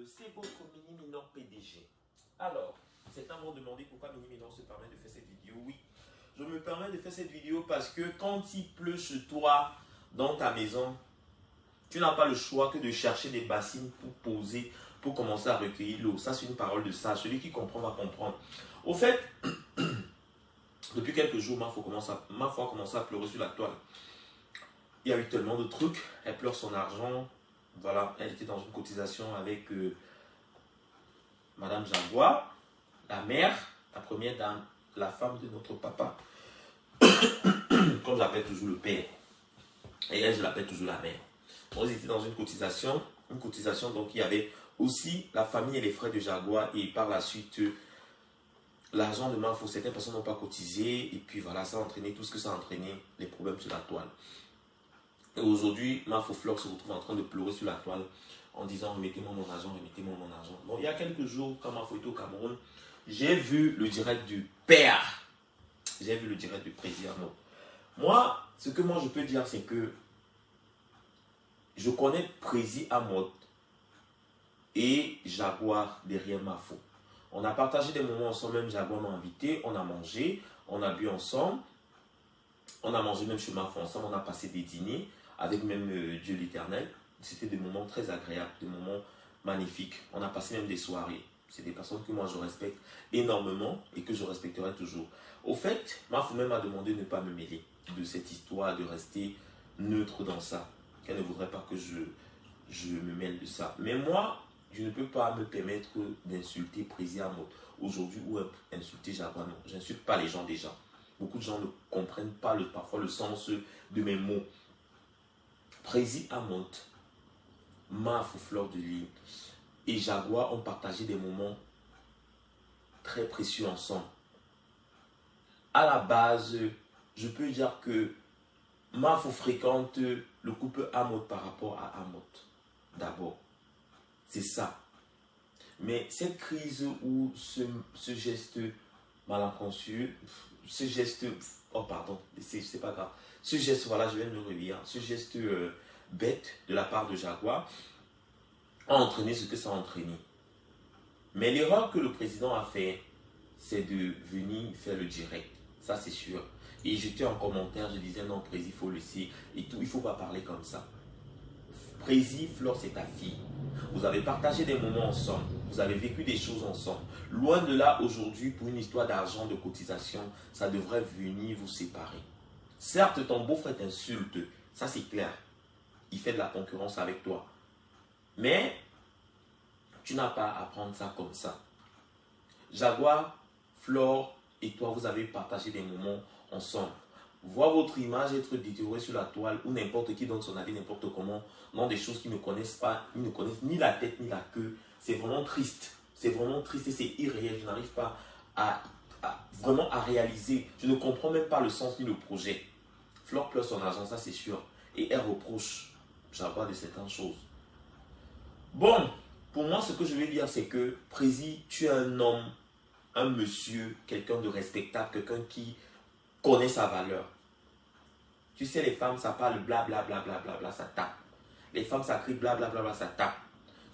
c'est votre Mini Minor PDG. Alors, certains m'ont demandé pourquoi Mini Minor se permet de faire cette vidéo. Oui, je me permets de faire cette vidéo parce que quand il pleut chez toi, dans ta maison, tu n'as pas le choix que de chercher des bassines pour poser, pour commencer à recueillir l'eau. Ça, c'est une parole de sage. Celui qui comprend va comprendre. Au fait, depuis quelques jours, ma foi commence à pleurer sur la toile. Il y a eu tellement de trucs. Elle pleure son argent. Voilà, elle était dans une cotisation avec Madame Jaguar, la mère, la première dame, la femme de notre papa. Comme j'appelle toujours le père. Et elle, je l'appelle toujours la mère. On était dans une cotisation donc il y avait aussi la famille et les frères de Jaguar et par la suite l'argent de Mafo. Certaines personnes n'ont pas cotisé et puis voilà, ça a entraîné tout ce que ça a entraîné, les problèmes sur la toile. Et aujourd'hui, Mafo Flore se retrouve en train de pleurer sur la toile en disant remettez-moi mon argent, remettez-moi mon argent. Bon, il y a quelques jours, quand Mafo était au Cameroun, j'ai vu le direct du père. J'ai vu le direct du président. Moi, ce que je peux dire, c'est que je connais Prési Amod et Jaguar derrière Mafo. On a partagé des moments ensemble, même Jaguar m'a invité, on a mangé, on a bu ensemble, on a mangé même chez Mafo ensemble, on a passé des dîners avec même Dieu l'Éternel. C'était des moments très agréables, des moments magnifiques. On a passé même des soirées. C'est des personnes que moi je respecte énormément et que je respecterai toujours. Au fait, Mafo même m'a demandé de ne pas me mêler de cette histoire, de rester neutre dans ça. Qu'elle ne voudrait pas que je me mêle de ça. Mais moi, je ne peux pas me permettre d'insulter Prési Amod aujourd'hui ou insulter Jaguar. Non, je n'insulte pas les gens déjà. Beaucoup de gens ne comprennent pas parfois le sens de mes mots. Prési Amod, Mafo Flore de Lille et Jaguar ont partagé des moments très précieux ensemble. À la base, je peux dire que Mafo fréquente le couple Amod par rapport à Amod. D'abord, c'est ça. Mais cette crise ou ce geste malencontreux, ce geste, oh pardon, c'est pas grave. Ce geste, voilà, je viens de me réveiller. Ce geste bête de la part de Jaguar a entraîné ce que ça a entraîné. Mais l'erreur que le président a fait, c'est de venir faire le direct. Ça, c'est sûr. Et j'étais en commentaire, je disais non, Prési, il faut le laisser et tout. Il ne faut pas parler comme ça. Prési, Flore, c'est ta fille. Vous avez partagé des moments ensemble. Vous avez vécu des choses ensemble. Loin de là, aujourd'hui, pour une histoire d'argent, de cotisation, ça devrait venir vous séparer. Certes, ton beau-frère t'insulte. Ça, c'est clair. Il fait de la concurrence avec toi. Mais, tu n'as pas à prendre ça comme ça. Jaguar, Flore et toi, vous avez partagé des moments ensemble. Voir votre image être détériorée sur la toile ou n'importe qui donne son avis n'importe comment, dans des choses qu'ils ne connaissent pas, ils ne connaissent ni la tête ni la queue, c'est vraiment triste. C'est vraiment triste et c'est irréel. Je n'arrive pas vraiment à réaliser. Je ne comprends même pas le sens ni le projet. Flore pleure son argent, ça c'est sûr. Et elle reproche Jaguar de certaines choses. Bon, pour moi, ce que je vais dire, c'est que Prési, tu es un homme, un monsieur, quelqu'un de respectable, quelqu'un qui connaît sa valeur. Tu sais, les femmes, ça parle blablabla, ça tape. Les femmes, ça crie blablabla, ça tape.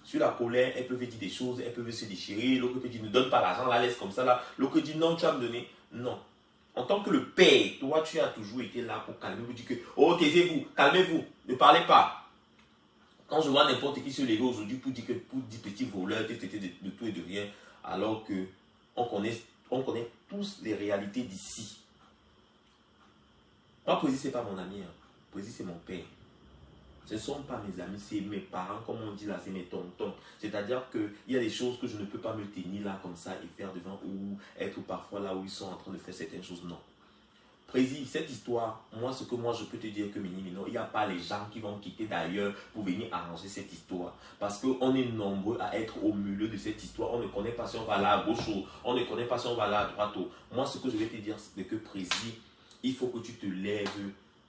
Sur la colère, elles peuvent dire des choses, elles peuvent se déchirer. L'autre peut dire ne donne pas l'argent, la laisse comme ça. L'autre dit non, tu vas me donner. Non. En tant que le père, toi, tu as toujours été là pour calmer. Vous dites que, oh, taisez-vous, calmez-vous, ne parlez pas. Quand je vois n'importe qui se lever aujourd'hui pour dire petit voleur, de tout et de rien, alors que on connaît tous les réalités d'ici. Moi, Prési, ce n'est pas mon ami. Prési, c'est mon père. Ce ne sont pas mes amis, c'est mes parents, comme on dit là, c'est mes tontons. C'est-à-dire qu'il y a des choses que je ne peux pas me tenir là comme ça et faire devant ou être parfois là où ils sont en train de faire certaines choses. Non. Prési, cette histoire, ce que je peux te dire que Mini Minor, il n'y a pas les gens qui vont quitter d'ailleurs pour venir arranger cette histoire. Parce qu'on est nombreux à être au milieu de cette histoire. On ne connaît pas si on va là à gauche ou on ne connaît pas si on va là à droite. Moi, ce que je vais te dire, c'est que Prési, il faut que tu te lèves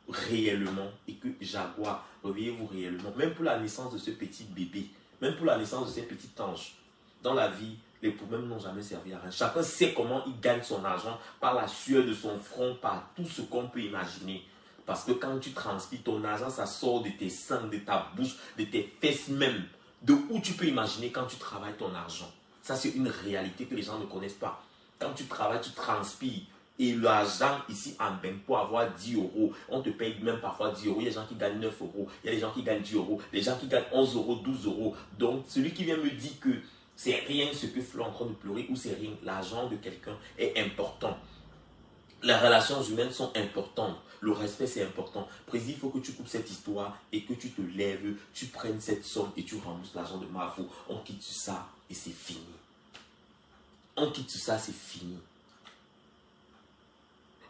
réellement et que Jaguar, réveillez-vous réellement. Même pour la naissance de ce petit bébé, même pour la naissance de ces petits anges, dans la vie, les problèmes n'ont jamais servi à rien. Chacun sait comment il gagne son argent par la sueur de son front, par tout ce qu'on peut imaginer. Parce que quand tu transpires ton argent, ça sort de tes seins, de ta bouche, de tes fesses même. de où tu peux imaginer quand tu travailles ton argent. Ça, c'est une réalité que les gens ne connaissent pas. Quand tu travailles, tu transpires. Et l'argent ici en bain pour avoir 10 euros, on te paye même parfois 10 euros. Il y a des gens qui gagnent 9 euros, il y a des gens qui gagnent 10 euros, des gens qui gagnent 11 euros, 12 euros. Donc, celui qui vient me dire que c'est rien ce que Flo est en train de pleurer ou c'est rien, l'argent de quelqu'un est important. Les relations humaines sont importantes. Le respect, c'est important. Président, il faut que tu coupes cette histoire et que tu te lèves, tu prennes cette somme et tu rembourses l'argent de Mafo. On quitte ça et c'est fini. On quitte ça, c'est fini.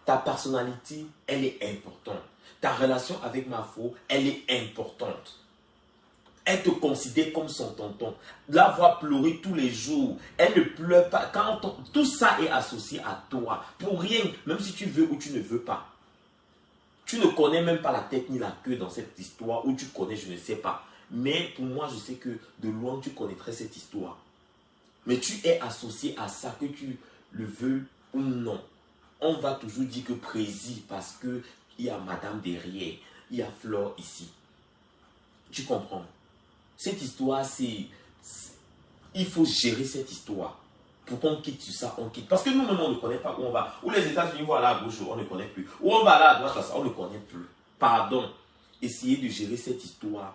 Ta personnalité, elle est importante. Ta relation avec Mafo, elle est importante. Elle te considère comme son tonton. La voir pleurer tous les jours. Elle ne pleure pas. Tout ça est associé à toi. Pour rien, même si tu veux ou tu ne veux pas. Tu ne connais même pas la tête ni la queue dans cette histoire. Ou tu connais, je ne sais pas. Mais pour moi, je sais que de loin, tu connaîtrais cette histoire. Mais tu es associé à ça, que tu le veux ou non. On va toujours dire que Prési, parce qu'il y a Madame derrière. Il y a Flore ici. Tu comprends? Cette histoire, il faut gérer cette histoire. Pour qu'on quitte sur ça, on quitte. Parce que nous-mêmes, on ne connaît pas où on va. Où les États-Unis vont là à gauche, on ne connaît plus. Où on va là à droite, on ne connaît plus. Pardon. Essayez de gérer cette histoire,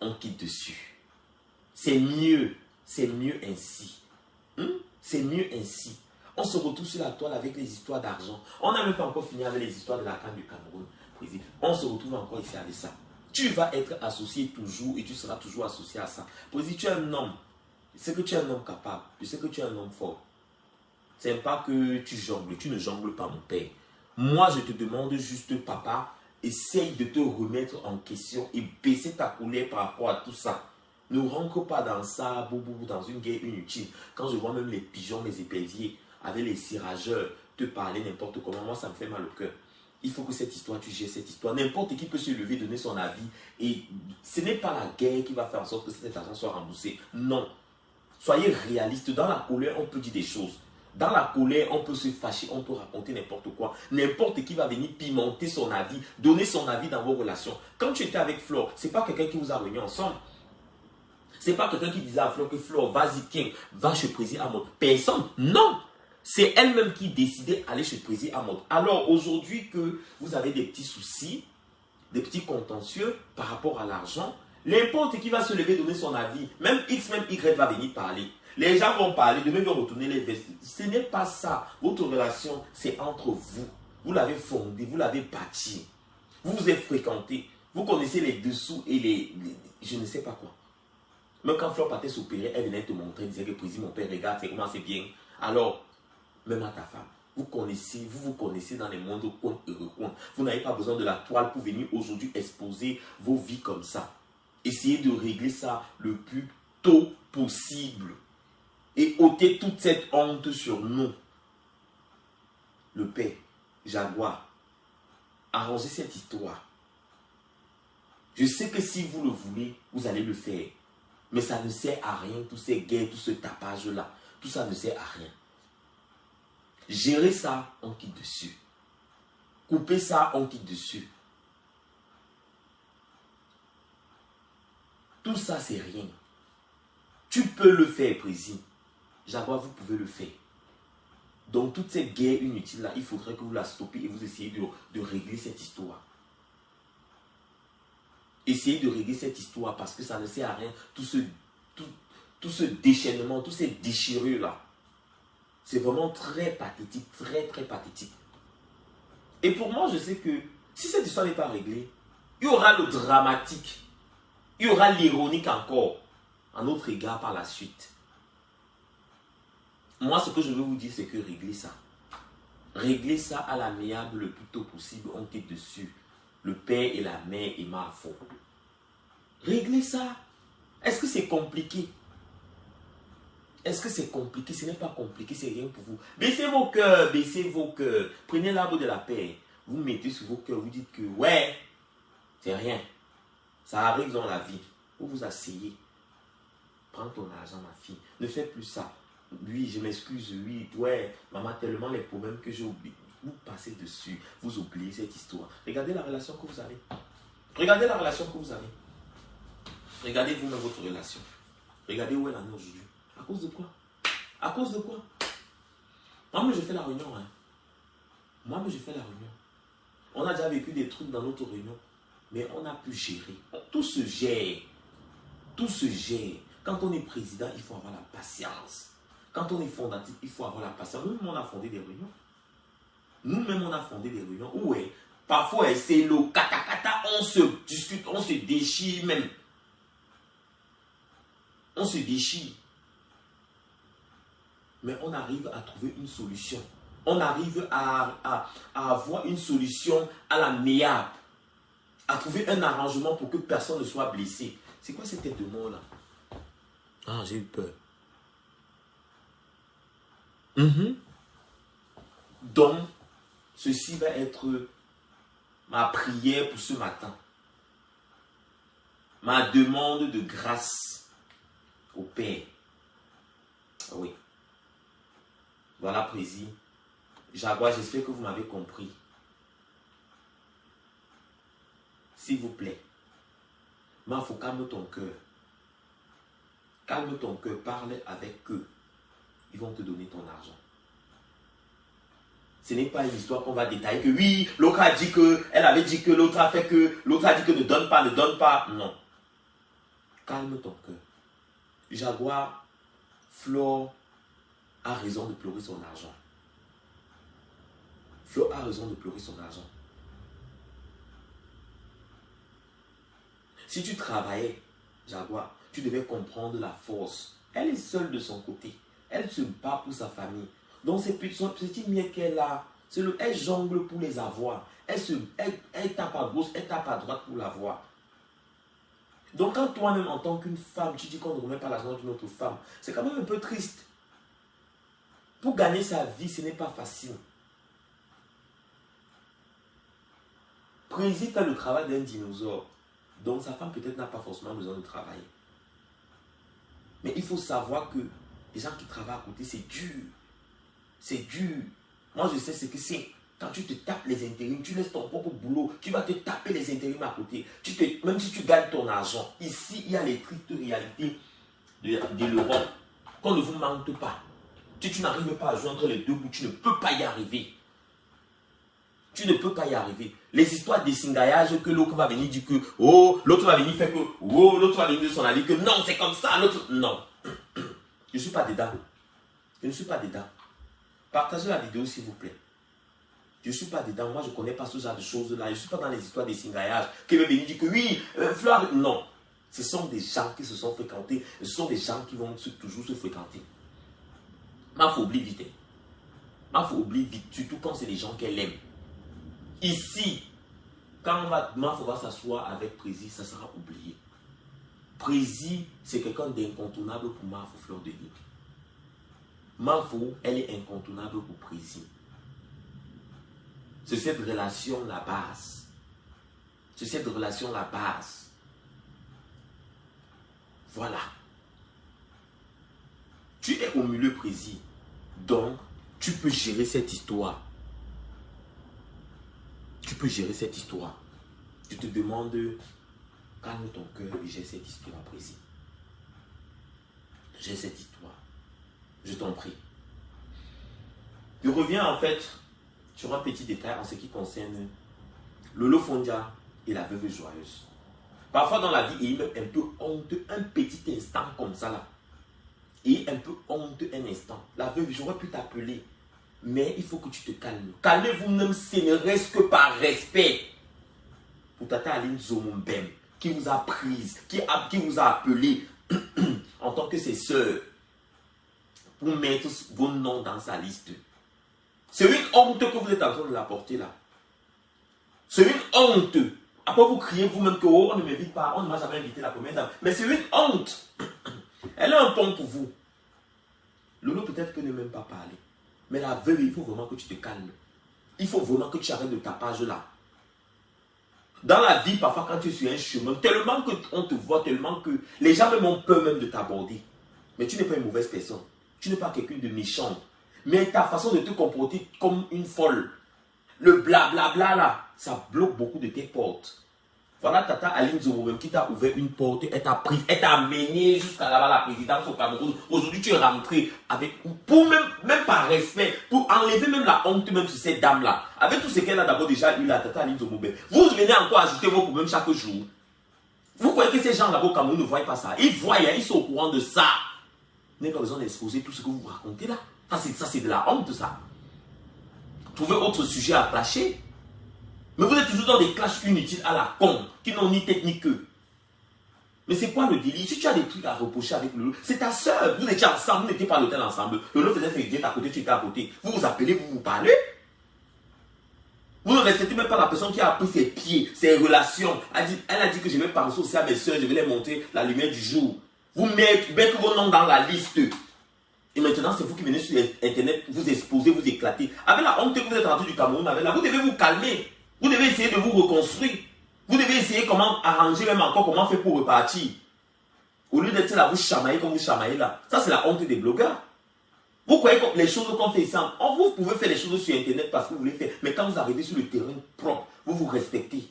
on quitte dessus. C'est mieux ainsi. C'est mieux ainsi. On se retrouve sur la toile avec les histoires d'argent. On n'a même pas encore fini avec les histoires de la canne du Cameroun. On se retrouve encore ici avec ça. Tu vas être associé toujours et tu seras toujours associé à ça. Président, tu es un homme. Je sais que tu es un homme capable. Je sais que tu es un homme fort. C'est pas que tu jongles. Tu ne jongles pas, mon père. Moi, je te demande juste, papa, essaye de te remettre en question et baisser ta colère par rapport à tout ça. Ne rentre pas dans ça, dans une guerre inutile. Quand je vois même les pigeons, mes éperviers, avec les cirageurs, te parler n'importe comment, moi, ça me fait mal au cœur. Il faut que cette histoire, tu gères cette histoire. N'importe qui peut se lever, donner son avis. Et ce n'est pas la guerre qui va faire en sorte que cet argent soit remboursé. Non. Soyez réaliste. Dans la colère, on peut dire des choses. Dans la colère, on peut se fâcher, on peut raconter n'importe quoi. N'importe qui va venir pimenter son avis, donner son avis dans vos relations. Quand tu étais avec Flore, ce n'est pas quelqu'un qui vous a réunis ensemble. Ce n'est pas quelqu'un qui disait à Flore que Flore, vas-y, King, va chez Président Amod. Personne. Non. C'est elle-même qui décidait d'aller chez Président Amod. Alors aujourd'hui que vous avez des petits soucis, des petits contentieux par rapport à l'argent, n'importe qui va se lever donner son avis, même X, même Y va venir parler. Les gens vont parler, demain vont retourner les vestes. Ce n'est pas ça. Votre relation, c'est entre vous. Vous l'avez fondée, vous l'avez bâtie. Vous vous êtes fréquentés. Vous connaissez les dessous et les je ne sais pas quoi. Même quand Flore partait s'opérer, elle venait te montrer, elle disait que Président, mon père, regarde, c'est comment c'est bien. Alors, même à ta femme, vous vous connaissez dans les mondes coin et recoin. Vous n'avez pas besoin de la toile pour venir aujourd'hui exposer vos vies comme ça. Essayez de régler ça le plus tôt possible. Et ôter toute cette honte sur nous. Le père, Jaguar, arrangez cette histoire. Je sais que si vous le voulez, vous allez le faire. Mais ça ne sert à rien, tous ces guerres, tout ce tapage-là. Tout ça ne sert à rien. Gérer ça, on quitte dessus. Couper ça, on quitte dessus. Tout ça, c'est rien. Tu peux le faire, Président. Jaguar, vous pouvez le faire. Donc, toute cette guerre inutile-là, il faudrait que vous la stoppiez et vous essayez de régler cette histoire. Essayez de régler cette histoire parce que ça ne sert à rien. Tout ce déchaînement, toutes ces déchirures-là. C'est vraiment très pathétique, très très pathétique. Et pour moi, je sais que si cette histoire n'est pas réglée, il y aura le dramatique, il y aura l'ironique encore à notre égard par la suite. Moi, ce que je veux vous dire, c'est que réglez ça. Réglez ça à l'amiable le plus tôt possible, on quitte dessus. Le père et la mère et ma faute. Réglez ça. Est-ce que c'est compliqué? Est-ce que c'est compliqué? Ce n'est pas compliqué, c'est rien pour vous. Baissez vos cœurs, baissez vos cœurs. Prenez l'arbre de la paix. Vous mettez sur vos cœurs, vous dites que ouais, c'est rien. Ça arrive dans la vie. Vous vous asseyez. Prends ton argent, ma fille. Ne fais plus ça. Oui, je m'excuse, oui, ouais, maman, tellement les problèmes que j'ai oubliés. Vous passez dessus, vous oubliez cette histoire. Regardez la relation que vous avez. Regardez la relation que vous avez. Regardez vous-même votre relation. Regardez où elle en est aujourd'hui. À cause de quoi? À cause de quoi? Moi-même, je fais la réunion. Hein. Moi-même, je fais la réunion. On a déjà vécu des trucs dans notre réunion, mais on a pu gérer. Tout se gère. Tout se gère. Quand on est président, il faut avoir la patience. Quand on est fondateur, il faut avoir la patience. Nous-mêmes, on a fondé des réunions. Nous-mêmes, on a fondé des réunions. Ouais. Parfois, c'est le kata-kata, on se discute, on se déchire même. On se déchire. Mais on arrive à trouver une solution. On arrive à avoir une solution à la meilleure. À trouver un arrangement pour que personne ne soit blessé. C'est quoi cette tête de mort là? Ah, j'ai eu peur. Donc, ceci va être ma prière pour ce matin. Ma demande de grâce au Père. Oui. Voilà, Président. Jaguar, j'espère que vous m'avez compris. S'il vous plaît. Mais il faut calmer ton cœur. Calme ton cœur, parle avec eux. Ils vont te donner ton argent. Ce n'est pas une histoire qu'on va détailler que oui, l'autre a dit que, elle avait dit que, l'autre a fait que, l'autre a dit que ne donne pas, ne donne pas. Non. Calme ton cœur. Jaguar, Flore a raison de pleurer son argent. Flore a raison de pleurer son argent. Si tu travaillais, Jaguar, tu devais comprendre la force. Elle est seule de son côté. Elle se bat pour sa famille. Donc, c'est son petit miette qu'elle a. Elle jongle pour les avoir. Elle tape à gauche, elle tape à droite pour l'avoir. Donc, quand toi-même, en tant qu'une femme, tu dis qu'on ne remet pas l'argent d'une autre femme, c'est quand même un peu triste. Pour gagner sa vie, ce n'est pas facile. Président fait le travail d'un dinosaure. Donc, sa femme peut-être n'a pas forcément besoin de travailler. Mais il faut savoir que les gens qui travaillent à côté, c'est dur. C'est dur. Moi, je sais ce que c'est. Quand tu te tapes les intérims, tu laisses ton propre boulot, tu vas te taper les intérims à côté. Même si tu gagnes ton argent, ici, il y a les tristes réalités de l'Europe. Qu'on ne vous mente pas. Si tu n'arrives pas à joindre les deux bouts, tu ne peux pas y arriver. Tu ne peux pas y arriver. Les histoires d'essingayage que l'autre va venir dire que, oh, l'autre va venir faire que, oh, l'autre va venir de son avis que, non, c'est comme ça, l'autre, non. Je ne suis pas dedans. Je ne suis pas dedans. Partagez la vidéo, s'il vous plaît. Je ne suis pas dedans. Moi, je ne connais pas ce genre de choses-là. Je ne suis pas dans les histoires d'essingayage qui veulent venir dire que, oui, Flore, non. Ce sont des gens qui se sont fréquentés. Ce sont des gens qui vont toujours se fréquenter. Mais il faut oublier vite. Il faut oublier vite, surtout quand c'est les gens qu'elle aime. Ici, quand Mafo va s'asseoir avec Prési, ça sera oublié. Prési, c'est quelqu'un d'incontournable pour Mafo Fleur de Lys. Mafo, elle est incontournable pour Prési. C'est cette relation la base. C'est cette relation la base. Voilà. Tu es au milieu Prési. Donc, tu peux gérer cette histoire. Tu peux gérer cette histoire. Je te demande, calme ton cœur et gère cette histoire, Prési. Gère cette histoire. Je t'en prie. Je reviens en fait sur un petit détail en ce qui concerne Lolo Fondia et la veuve joyeuse. Parfois dans la vie, il est un peu honteux, un petit instant comme ça là. Et un peu honteux un instant. La veuve, j'aurais pu t'appeler. Mais il faut que tu te calmes. Calmez-vous même, ce ne reste que par respect. Pour Tata Aline Zomombem, qui vous a prise, qui vous a appelé en tant que ses sœurs, pour mettre vos noms dans sa liste. C'est une honte que vous êtes en train de l'apporter là. C'est une honte. Après vous criez vous-même que oh, on ne m'invite pas, on ne m'a jamais invité la première dame. Mais c'est une honte. Elle a un ton pour vous. Lolo peut-être que ne même pas parler. Mais la veuve, il faut vraiment que tu te calmes. Il faut vraiment que tu arrêtes le tapage là. Dans la vie, parfois quand tu es sur un chemin, tellement qu'on te voit, tellement que les gens même ont peur même de t'aborder. Mais tu n'es pas une mauvaise personne. Tu n'es pas quelqu'un de méchant. Mais ta façon de te comporter comme une folle, le blablabla là, ça bloque beaucoup de tes portes. Voilà Tata Aline Zomo même qui t'a ouvert une porte, elle t'a pris, elle t'a amené jusqu'à là-bas la présidence au Cameroun. Aujourd'hui, tu es rentré avec, pour même par respect, pour enlever même la honte même sur cette dame-là. Avec tout ce qu'elle a d'abord déjà eu, la Tata Aline Zomo. Vous venez encore ajouter vos problèmes chaque jour. Vous croyez que ces gens là-bas au Cameroun ne voient pas ça? Ils voient, ils sont au courant de ça. Vous n'avez pas besoin d'exposer tout ce que vous racontez là. Ça c'est de la honte, ça. Trouvez autre sujet à clasher. Mais vous êtes toujours dans des clashs inutiles à la con, qui n'ont ni tête ni queue. Mais c'est quoi le délit? Si tu as des trucs à reprocher avec Lolo, c'est ta soeur. Vous étiez ensemble, vous n'étiez pas à l'hôtel ensemble. Lolo faisait ses diètes à côté, tu étais à côté. Vous vous appelez, vous vous parlez. Vous ne respectez même pas la personne qui a pris ses pieds, ses relations. Elle a dit que je vais penser aussi à mes soeurs, je vais les montrer la lumière du jour. Vous mettez vos noms dans la liste. Et maintenant, c'est vous qui venez sur Internet, vous exposer, vous éclater. Avec la honte que vous êtes rentré du Cameroun, vous devez vous calmer. Vous devez essayer de vous reconstruire. Vous devez essayer comment arranger, même encore comment faire pour repartir. Au lieu d'être là, vous chamaillez comme vous chamaillez là. Ça, c'est la honte des blogueurs. Vous croyez que les choses qu'on fait ici, vous pouvez faire les choses sur Internet parce que vous voulez faire. Mais quand vous arrivez sur le terrain propre, vous vous respectez.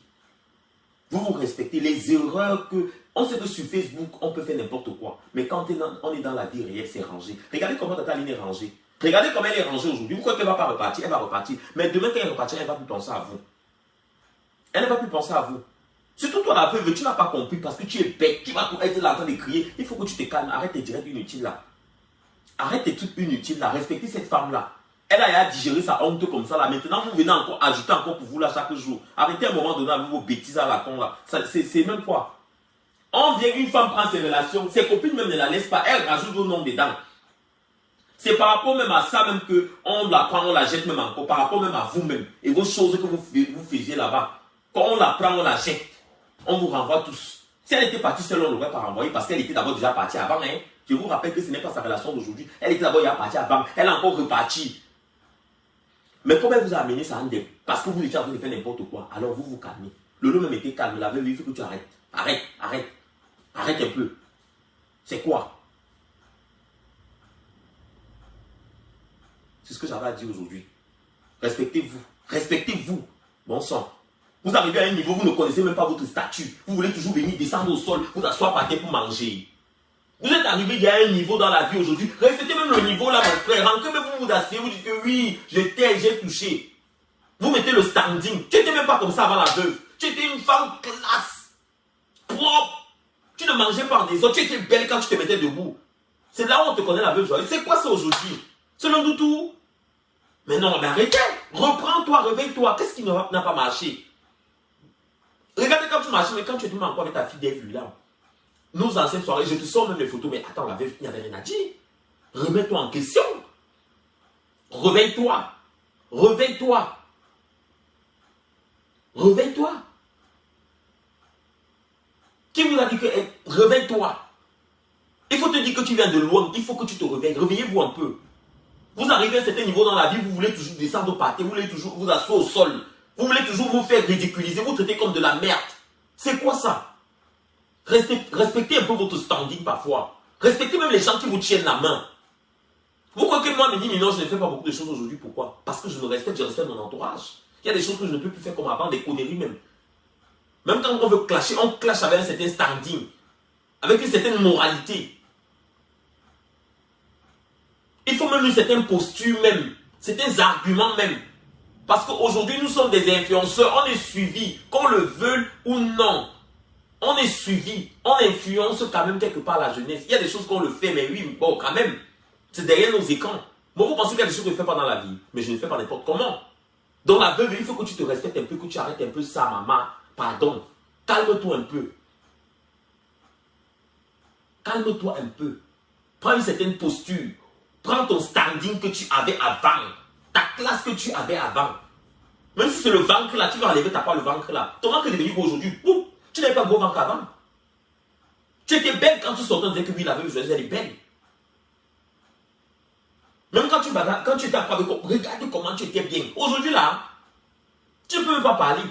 Vous vous respectez. Les erreurs que... On sait que sur Facebook, on peut faire n'importe quoi. Mais quand on est dans la vie réelle, c'est rangé. Regardez comment Tata Aline est rangée. Regardez comment elle est rangée aujourd'hui. Vous croyez qu'elle ne va pas repartir? Elle va repartir. Mais demain, quand elle repartira, elle ne va plus penser à vous. Elle ne va plus penser à vous. Surtout toi, la veuve, tu n'as pas compris parce que tu es bête. Tu vas être là en train de crier. Il faut que tu te calmes. Arrête tes directs inutiles là. Arrête tes trucs inutiles là. Respectez cette femme là. Elle a digéré sa honte comme ça là. Maintenant, vous venez encore ajouter encore pour vous là chaque jour. Arrêtez à un moment donné avec vos bêtises à la con là. C'est même quoi. On vient, une femme prend ses relations. Ses copines même ne la laissent pas. Elle rajoute vos noms dedans. C'est par rapport même à ça même que on la prend, on la jette même encore. Par rapport même à vous-même. Et vos choses que vous faisiez là-bas. Quand on la prend, on la jette. On vous renvoie tous. Si elle était partie seule, on ne l'aurait pas renvoyée parce qu'elle était d'abord déjà partie avant. Hein. Je vous rappelle que ce n'est pas sa relation d'aujourd'hui. Elle était d'abord déjà partie avant. Elle est encore repartie. Mais comme elle vous a amené ça en dé, parce que vous étiez en train de faire n'importe quoi, alors vous vous calmez. Lolo même était calme. La veuve, il faut que tu arrêtes. Arrête, arrête. Arrête un peu. C'est quoi? C'est ce que j'avais à dire aujourd'hui. Respectez-vous. Respectez-vous. Bon sang. Vous arrivez à un niveau, vous ne connaissez même pas votre statut. Vous voulez toujours venir descendre au sol, vous asseoir par terre pour manger. Vous êtes arrivé à un niveau dans la vie aujourd'hui. Respectez même le niveau là, mon frère. Rentrez même vous asseyez, vous dites que oui, j'ai touché. Vous mettez le standing. Tu n'étais même pas comme ça avant la veuve. Tu étais une femme classe, propre. Tu ne mangeais pas des autres. Tu étais belle quand tu te mettais debout. C'est là où on te connaît la veuve joyeuse. C'est quoi ça aujourd'hui? Selon nous tout. Mais non, mais arrêtez. Reprends-toi, réveille-toi. Qu'est-ce qui n'a pas marché? Regardez quand tu marches, mais quand tu es encore avec ta fille d'Eve là. Nos anciennes soirées, je te sors même les photos, mais attends, la veuve, il n'y avait rien à dire. Remets-toi en question. Réveille-toi. Réveille-toi. Réveille-toi. Qui vous a dit que réveille-toi? Il faut te dire que tu viens de loin, il faut que tu te réveilles. Réveillez-vous un peu. Vous arrivez à un certain niveau dans la vie, vous voulez toujours descendre au pâté, vous voulez toujours vous asseoir au sol. Vous voulez toujours vous faire ridiculiser, vous traiter comme de la merde. C'est quoi ça? Respectez un peu votre standing parfois. Respectez même les gens qui vous tiennent la main. Vous croyez que moi, me dit, mais non, je ne fais pas beaucoup de choses aujourd'hui. Pourquoi? Parce que je respecte mon entourage. Il y a des choses que je ne peux plus faire comme avant, des conneries même. Même quand on veut clasher, on clash avec un certain standing. Avec une certaine moralité. Il faut même une certaine posture même. Certains arguments même. Parce qu'aujourd'hui, nous sommes des influenceurs. On est suivis, qu'on le veuille ou non. On est suivi. On influence quand même quelque part la jeunesse. Il y a des choses qu'on le fait, mais oui, bon, quand même. C'est derrière nos écrans. Moi, vous pensez qu'il y a des choses que je ne fais pas dans la vie. Mais je ne fais pas n'importe comment. Dans la veuve, il faut que tu te respectes un peu, que tu arrêtes un peu ça, maman. Pardon. Calme-toi un peu. Calme-toi un peu. Prends une certaine posture. Prends ton standing que tu avais avant. Ta classe que tu avais avant. Même si c'est le ventre là, tu vas enlever ta part le ventre là. Ton ventre est devenu beau aujourd'hui. Tu n'avais pas beau ventre avant. Tu étais belle quand tu sortais, on disait que oui, la veuve joyeuse, elle est belle. Même quand tu étais à quoi, regarde comment tu étais bien. Aujourd'hui là, tu ne peux même pas parler.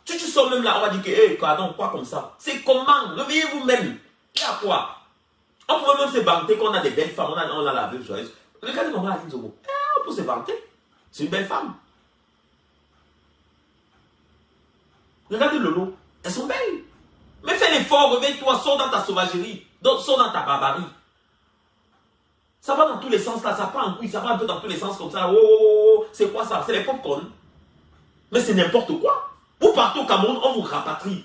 Si tu sors même là, on va dire que, hé, pardon, quoi comme ça. C'est comment? Réveillez-vous même. Il y a quoi? On pourrait même se vanter qu'on a des belles femmes, on a la veuve joyeuse. Regardez maman Aline Zomo. On peut se vanter. C'est une belle femme. Regardez Lolo. Elles sont belles. Mais fais l'effort, réveille-toi, sors dans ta sauvagerie, sors dans ta barbarie. Ça va dans tous les sens là, ça part en couille, ça va un peu dans tous les sens comme ça. Oh, oh, oh, oh. C'est quoi ça? C'est les pop-corn. Mais c'est n'importe quoi. Vous partez au Cameroun, on vous rapatrie.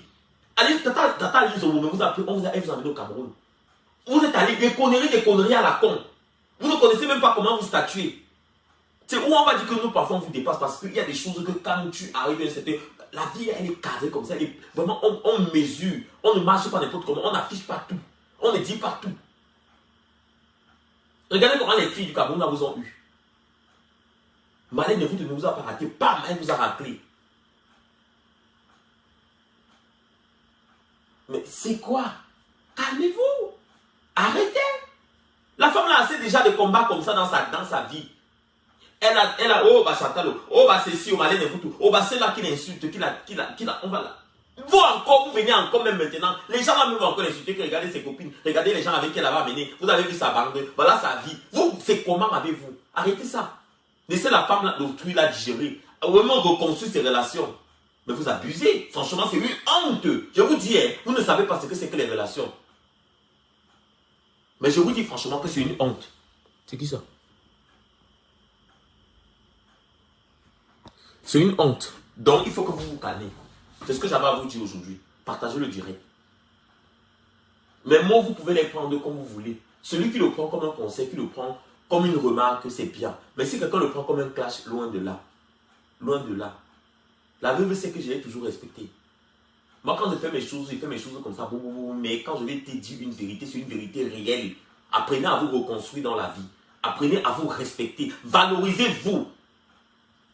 Allez, Tata Lise, on vous a amené au Cameroun. Vous êtes allé des conneries à la con. Vous ne connaissez même pas comment vous statuer. C'est où on va dire que nous, parfois, on vous dépasse parce qu'il y a des choses que quand tu arrives à un certain... La vie, elle est carrée comme ça. Elle est... Vraiment, on mesure. On ne marche pas n'importe comment. On n'affiche pas tout. On ne dit pas tout. Regardez comment les filles du Cameroun vous ont eu. Malène ne vous a pas raté. Bam, elle vous a rappelé. Mais c'est quoi? Calmez-vous. Arrêtez. La femme là a assez déjà de combats comme ça dans sa vie. Elle a, oh bah Chantal, oh bah Cécile, oh Malène, oh bah c'est là qui l'insulte, on va là. Vous encore, vous venez encore même maintenant. Les gens là même vont encore l'insulter, que regardez ses copines, regardez les gens avec qui elle avait amené. Vous avez vu sa bande, voilà sa vie. Vous, c'est comment avez-vous? Arrêtez ça. Laissez la femme là, d'autrui là digérer. Vraiment reconstruire ses relations. Mais vous abusez. Franchement, c'est une honte. Je vous dis, hein, vous ne savez pas ce que c'est que les relations. Mais je vous dis franchement que c'est une honte. C'est qui ça? C'est une honte. Donc, il faut que vous vous calmez. C'est ce que j'avais à vous dire aujourd'hui. Partagez le direct. Mais moi, vous pouvez les prendre comme vous voulez. Celui qui le prend comme un conseil, qui le prend comme une remarque, c'est bien. Mais si quelqu'un le prend comme un clash, loin de là. Loin de là. La veuve, c'est que je l'ai toujours respecté. Moi, quand je fais mes choses comme ça. Mais quand je vais te dire une vérité, c'est une vérité réelle. Apprenez à vous reconstruire dans la vie. Apprenez à vous respecter. Valorisez-vous.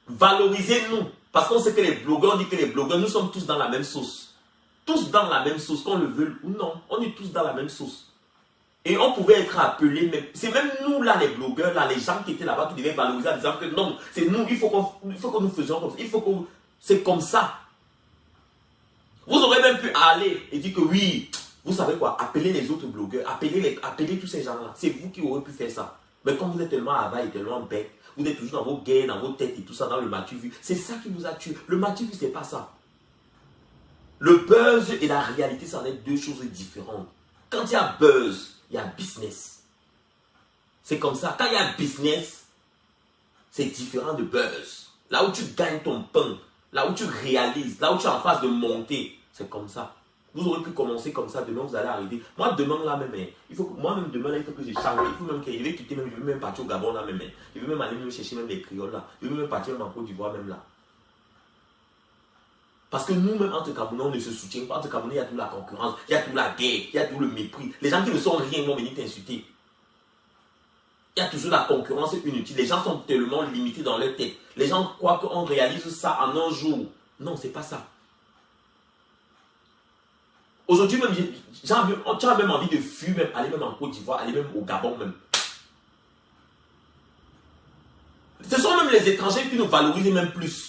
Valorisez-nous. Parce qu'on sait que les blogueurs, on dit que les blogueurs, nous sommes tous dans la même sauce. Tous dans la même sauce, qu'on le veuille ou non. On est tous dans la même sauce. Et on pouvait être appelés, c'est même nous là, les blogueurs, là, les gens qui étaient là-bas, qui devaient valoriser en disant que non, c'est nous, il faut que nous faisions comme ça. Il faut que c'est comme ça. Vous aurez même pu aller et dire que oui, vous savez quoi, appelez les autres blogueurs, appelez tous ces gens-là. C'est vous qui aurez pu faire ça. Mais comme vous êtes tellement avare et tellement bête, vous êtes toujours dans vos gains, dans vos têtes et tout ça, dans le matu vu. C'est ça qui vous a tué. Le matu vu, c'est pas ça. Le buzz et la réalité, ça en est deux choses différentes. Quand il y a buzz, il y a business. C'est comme ça. Quand il y a business, c'est différent de buzz. Là où tu gagnes ton pain, là où tu réalises, là où tu es en phase de monter, c'est comme ça. Vous aurez pu commencer comme ça, demain vous allez arriver. Moi demain là même, moi-même demain là, il faut que je change. Il faut même que je vais quitter, même, je vais même partir au Gabon là même. Je vais même aller me chercher même les créoles là. Je vais même partir même en Côte d'Ivoire même là. Parce que nous-mêmes, entre Camerounais, on ne se soutient pas. Entre Camerounais, il y a toute la concurrence, il y a toute la guerre, il y a tout le mépris. Les gens qui ne sont rien vont venir t'insulter. Il y a toujours la concurrence inutile. Les gens sont tellement limités dans leur tête. Les gens croient qu'on réalise ça en un jour. Non, c'est pas ça. Aujourd'hui, même, tu as même envie de fuir, même, aller même en Côte d'Ivoire, aller même au Gabon même. Ce sont même les étrangers qui nous valorisent même plus.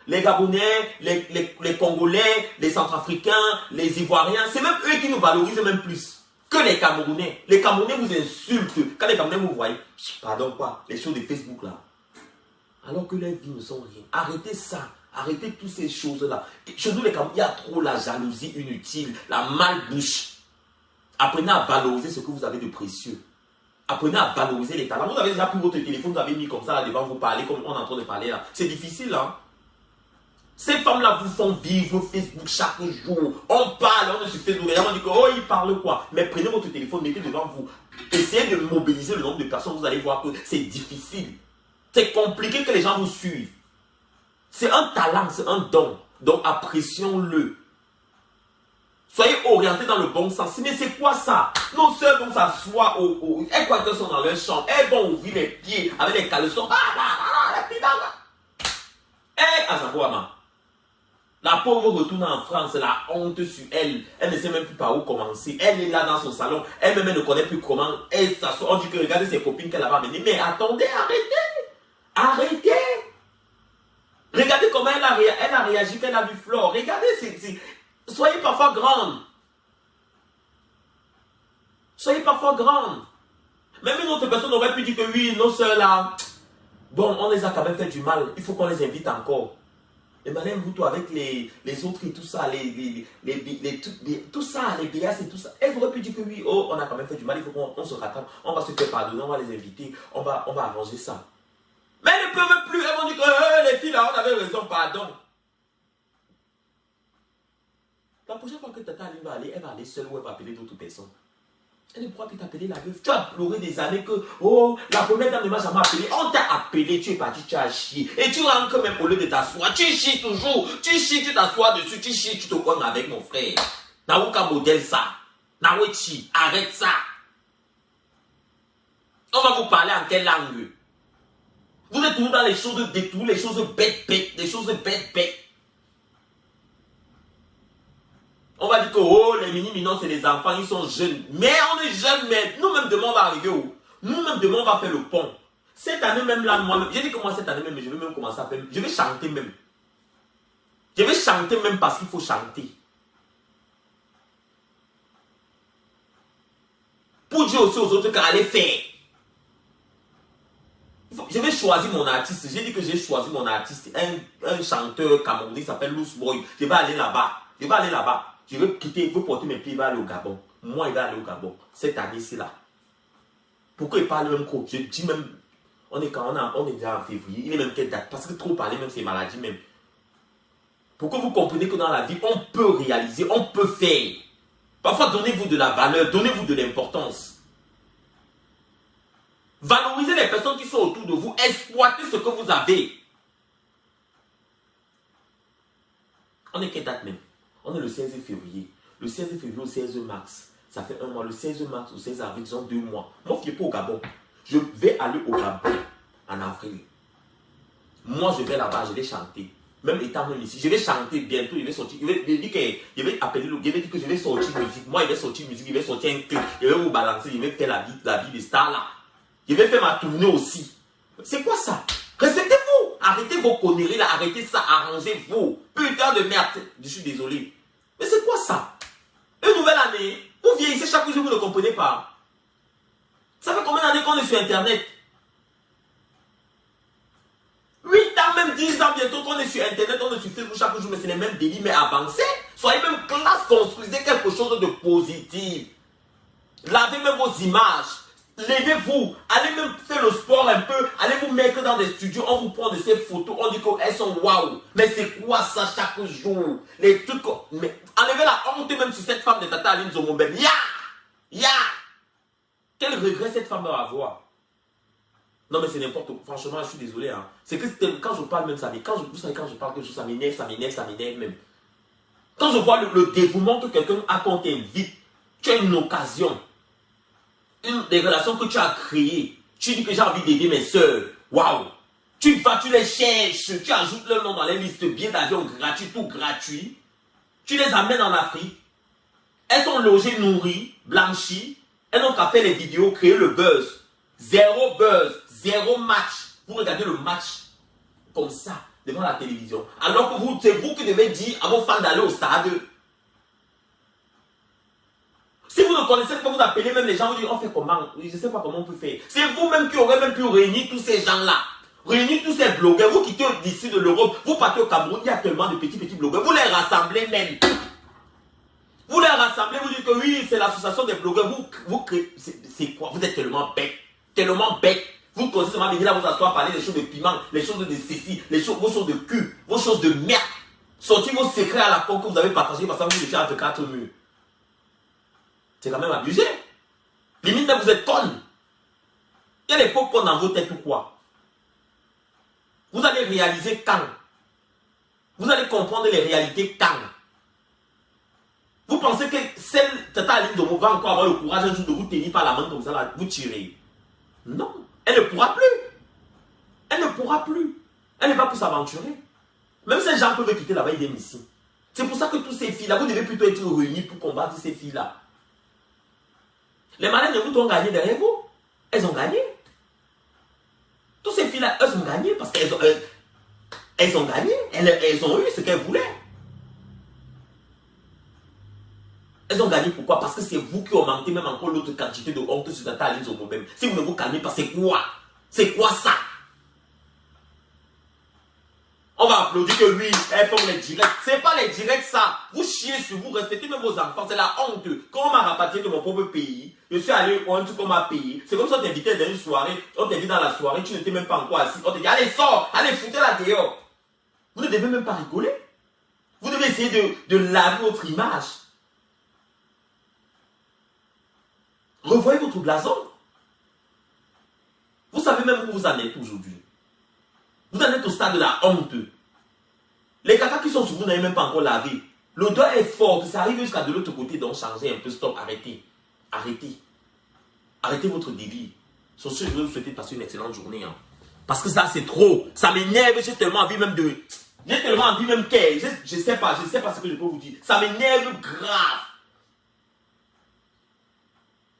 Les Gabonais, les Congolais, les Centrafricains, les Ivoiriens, c'est même eux qui nous valorisent même plus que les Camerounais. Les Camerounais vous insultent. Quand les Camerounais vous voient, pardon quoi, les choses de Facebook là. Alors que leurs vies ne sont rien. Arrêtez ça. Arrêtez toutes ces choses-là. Chez nous les Camerounais, il y a trop la jalousie inutile, la malbouche. Apprenez à valoriser ce que vous avez de précieux. Apprenez à valoriser les talents. Vous avez déjà pris votre téléphone, vous avez mis comme ça là devant vous parler, comme on est en train de parler là. C'est difficile hein. Ces femmes-là vous font vivre Facebook chaque jour. On parle, on est sur Facebook. Les gens disent que, oh, ils parlent quoi? Mais prenez votre téléphone, mettez devant vous. Essayez de mobiliser le nombre de personnes. Vous allez voir que c'est difficile. C'est compliqué que les gens vous suivent. C'est un talent, c'est un don. Donc apprécions-le. Soyez orientés dans le bon sens. Mais c'est quoi ça? Nos soeurs vont s'asseoir elles croient qu'elles sont dans leur chambre. Elles vont ouvrir les pieds avec les caleçons. Azabouama. La pauvre retourne en France, la honte sur elle. Elle ne sait même plus par où commencer. Elle est là dans son salon. Elle-même ne connaît plus comment. Elle s'assoit. On dit que regardez ses copines qu'elle avait amenées. Mais attendez, arrêtez. Arrêtez. Regardez comment elle a réagi quand elle a vu Flore. Regardez, soyez parfois grande. Soyez parfois grande. Même une autre personne aurait pu dire que oui, nos soeurs là, bon, on les a quand même fait du mal. Il faut qu'on les invite encore. Les malins vous avec les autres et tout ça, tout ça, les BS et tout ça. Elles auraient pu dire que oui, oh, on a quand même fait du mal, il faut qu'on se rattrape, on va se faire pardonner, on va les inviter, on va arranger ça. Mais elles ne peuvent plus, elles vont dire que les filles là, on avait raison, pardon. La prochaine fois que Tata Aline va aller, elle va aller seule ou elle va appeler d'autres personnes. Elle ne pourra plus t'appeler la veuve. Tu as pleuré des années que, oh, la première dame ne m'a jamais appelé. On t'a appelé, tu es parti, tu as chié. Et tu rentres même au lieu de t'asseoir. Tu chies toujours. Tu chies, tu t'assois dessus, tu chies, tu te cognes avec mon frère. Naouka modèle ça. Naouchi, arrête ça. On va vous parler en quelle langue? Vous êtes toujours dans les choses de détour, les choses bêtes, les choses bêtes. On va dire que oh, les mini-minons, c'est les enfants, ils sont jeunes. Mais on est jeunes, mais nous-mêmes demain on va arriver où? Nous-mêmes demain on va faire le pont. Cette année même là, moi-même, j'ai dit que moi cette année même, je vais même commencer à faire, je vais chanter même. Je vais chanter même parce qu'il faut chanter. Pour dire aussi aux autres qu'allez faire. Je vais choisir mon artiste. J'ai dit que j'ai choisi mon artiste, un chanteur camerounais qui s'appelle Loose Boy. Je vais aller là-bas. Je vais quitter, il faut porter mes pieds, il va aller au Gabon. Moi, il va aller au Gabon. Cette année-ci là. Pourquoi il parle même trop? Je dis même, on est déjà en février. Il est même quelle date? Parce que trop parler même, c'est maladie même. Pourquoi vous comprenez que dans la vie, on peut réaliser, on peut faire. Parfois, donnez-vous de la valeur, donnez-vous de l'importance. Valorisez les personnes qui sont autour de vous. Exploitez ce que vous avez. On est quelle date même? On est le 16 février. Le 16 février au 16 mars. Ça fait un mois. Le 16 mars au 16 avril, ils ont 2 mois. Moi, je ne suis pas au Gabon. Je vais aller au Gabon en avril. Moi, je vais là-bas, je vais chanter. Même étant même ici, je vais chanter bientôt. Je vais sortir. Je vais dire que je vais sortir musique. Moi, je vais sortir musique. Je vais sortir un clip. Je vais vous balancer. Je vais faire la vie des stars là. Je vais faire ma tournée aussi. C'est quoi ça? Respectez-vous. Arrêtez vos conneries là. Arrêtez ça. Arrangez-vous. Putain de merde. Je suis désolé. Mais c'est quoi ça? Une nouvelle année. Vous vieillissez chaque jour, vous ne comprenez pas. Ça fait combien d'années qu'on est sur Internet? 8 ans, même 10 ans bientôt qu'on est sur Internet, on est sur Facebook chaque jour, mais c'est les mêmes délits, mais avancés. Soyez même classe, construisez quelque chose de positif. Lavez même vos images. Levez-vous, allez même faire le sport un peu, allez vous mettre dans des studios, on vous prend de ces photos, on dit qu'elles sont waouh. Mais c'est quoi ça chaque jour? Les trucs, mais enlevez la honte même sur cette femme de Tata Aline Zomombem. Ya! Quel regret cette femme va avoir? Non mais c'est n'importe quoi, franchement je suis désolé. Hein. C'est que quand je parle même ça, mais vous savez quand je parle quelque chose, ça m'énerve même. Quand je vois le dévouement que quelqu'un a quand t'invite, tu as une occasion. Des relations que tu as créées. Tu dis que j'ai envie d'aider mes soeurs. Waouh! Tu vas, tu les cherches. Tu ajoutes leur nom dans les listes billets d'avion gratuits, tout gratuit. Tu les amènes en Afrique. Elles sont logées, nourries, blanchies. Elles n'ont qu'à faire les vidéos, créer le buzz. Zéro match. Vous regardez le match comme ça, devant la télévision. Alors que c'est vous qui devez dire à vos fans d'aller au stade. Si vous ne connaissez pas, vous appelez même les gens, vous dites, on fait comment? Je ne sais pas comment on peut faire. C'est vous-même qui aurez même pu réunir tous ces gens-là. Réunir tous ces blogueurs. Vous quittez d'ici de l'Europe, vous partez au Cameroun, il y a tellement de petits blogueurs. Vous les rassemblez même. Vous les rassemblez, vous dites que oui, c'est l'association des blogueurs. Vous créez. C'est quoi? Vous êtes tellement bête. Vous connaissez seulement venir là vous asseoir, parler des choses de piment, les choses de ceci, vos choses de cul, vos choses de merde. Sortir vos secrets à la con que vous avez partagés parce que vous étiez entre 4 murs. C'est quand même abusé. Limite même vous êtes connes. Il y a des popcorn dans vos têtes ou quoi? Vous allez réaliser quand? Vous allez comprendre les réalités quand? Vous pensez que celle, Tata Aline Zomo va encore avoir le courage un jour de vous tenir par la main comme ça, là, vous tirer? Non, elle ne pourra plus. Elle ne pourra plus. Elle ne va plus s'aventurer. Même ces gens peuvent quitter là-bas, ils viennent ici. C'est pour ça que tous ces filles-là, vous devez plutôt être réunis pour combattre ces filles-là. Les malins de vous ont gagné derrière vous. Elles ont gagné. Toutes ces filles-là, elles ont gagné parce qu'elles ont gagné. Elles ont eu ce qu'elles voulaient. Elles ont gagné pourquoi? Parce que c'est vous qui augmentez même encore l'autre quantité de honte sur Tata Aline Zomombem. Si vous ne vous calmez pas, c'est quoi? C'est quoi ça? On va applaudir que oui, elles font les directs. C'est pas les directs ça. Vous chiez sur vous, respectez même vos enfants. C'est la honte. Quand on m'a rapatrié de mon propre pays, je suis allé au un truc qu'on m'a payé. C'est comme si on t'invitait dans une soirée. On t'invite dans la soirée, tu n'étais même pas encore assis. On te dit, allez, sors, allez, foutez-la dehors. Vous ne devez même pas rigoler. Vous devez essayer de laver votre image. Revoyez votre blason. Vous savez même où vous en êtes aujourd'hui. Vous en êtes au stade de la honte. Les caca qui sont sur vous n'avez même pas encore lavé. L'odeur est forte, ça arrive jusqu'à de l'autre côté, donc changez un peu, stop, arrêtez. Arrêtez. Arrêtez votre délire. Sur ce, je vais vous souhaiter de passer une excellente journée. Hein. Parce que ça, c'est trop. Ça m'énerve, j'ai tellement envie même de... J'ai tellement envie même qu'elle... Je sais pas ce que je peux vous dire. Ça m'énerve grave.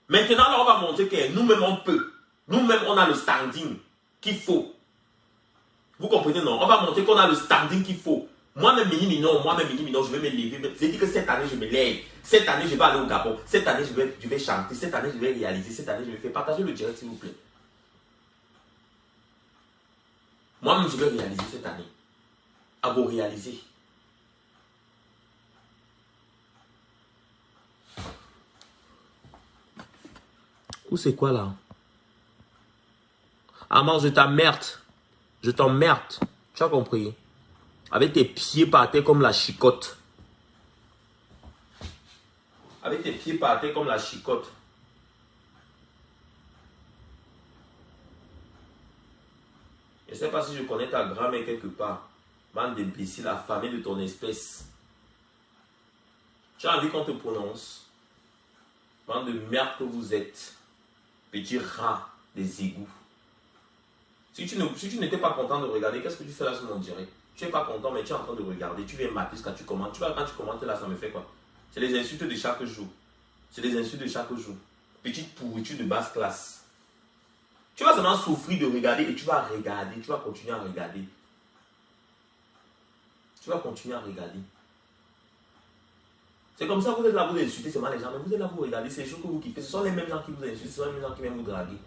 Maintenant, là, on va montrer que nous-mêmes, on peut. Nous-mêmes, on a le standing qu'il faut. Vous comprenez, non? On va montrer qu'on a le standing qu'il faut. Moi-même, Mini Minon, je vais me lever. J'ai dit que cette année, je me lève. Cette année, je vais aller au Gabon. Cette année, je vais chanter. Cette année, je vais réaliser. Cette année, je vais faire. Partagez le direct, s'il vous plaît. Moi-même, je vais réaliser cette année. À vous réaliser. Ou c'est quoi là? Amand, je t'emmerde. Je t'emmerde. Tu as compris? Avec tes pieds par terre comme la chicotte. Avec tes pieds par terre comme la chicotte. Je ne sais pas si je connais ta grand-mère quelque part. Bande d'imbéciles affamés de ton espèce. Tu as envie qu'on te prononce? Bande de merde que vous êtes. Petit rat des égouts. Si tu n'étais pas content de regarder, qu'est-ce que tu fais là sur mon direct? Tu n'es pas content, mais tu es en train de regarder. Tu viens mater ce que tu commentes. Tu vois, quand tu commentes là, ça me fait quoi? C'est les insultes de chaque jour. C'est les insultes de chaque jour. Petite pourriture de basse classe. Tu vas seulement souffrir de regarder et tu vas regarder. Tu vas continuer à regarder. Tu vas continuer à regarder. C'est comme ça que vous êtes là, vous insultez seulement les gens. Mais vous êtes là, vous regardez. C'est les choses que vous kiffez. Ce sont les mêmes gens qui vous insultent. Ce sont les mêmes gens qui viennent vous draguer.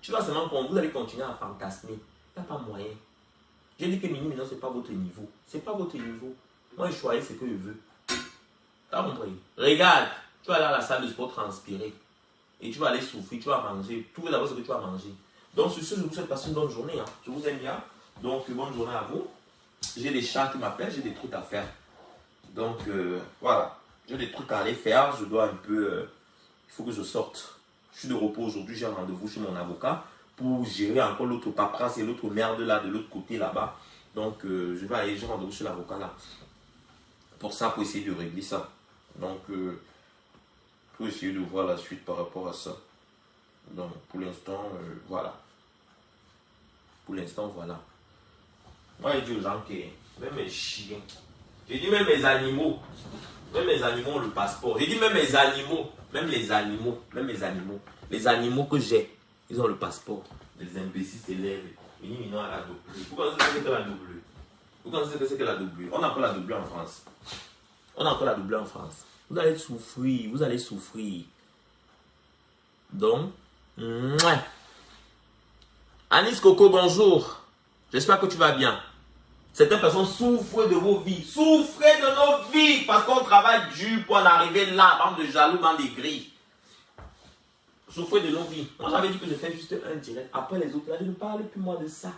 Tu vas seulement, vous allez continuer à fantasmer. Il n'y a pas moyen. J'ai dit que Mini Minon, ce n'est pas votre niveau. Ce n'est pas votre niveau. Moi, je choisis ce que je veux. Tu as compris? Regarde, tu vas aller à la salle de sport transpirer. Et tu vas aller souffrir, tu vas manger. Tout d'abord ce que tu vas manger. Donc, sur ce, je vous souhaite passer une bonne journée. Hein. Je vous aime bien. Donc, bonne journée à vous. J'ai des chats qui m'appellent, j'ai des trucs à faire. Donc, voilà. J'ai des trucs à aller faire. Je dois un peu... il faut que je sorte. Je suis de repos aujourd'hui. J'ai un rendez-vous chez mon avocat pour gérer encore l'autre paperasse et l'autre merde là, de l'autre côté là-bas. Donc, je vais aller, j'ai rendez-vous chez l'avocat là. Pour ça, pour essayer de régler ça. Donc, pour essayer de voir la suite par rapport à ça. Donc, pour l'instant, voilà. Pour l'instant, voilà. Moi, je dis aux gens que même mes chiens, je dis même mes animaux ont le passeport. Je dis même mes animaux, même les animaux que j'ai, ils ont le passeport. Les imbéciles s'élèvent. Mini Minon à la double. Vous connaissez ce que c'est que la double? Vous connaissez ce que c'est que la double? On a encore la double en France. On a encore la double en France. Vous allez souffrir, vous allez souffrir. Donc, Anis Coco, bonjour. J'espère que tu vas bien. Certaines personnes souffrent de vos vies. Souffrez de nos vies parce qu'on travaille dur pour en arriver là, bande de jaloux, bande de gris. Souffrez de nos vies. Moi, j'avais dit que je fais juste un direct. Après les autres, là, je ne parle plus moi de ça.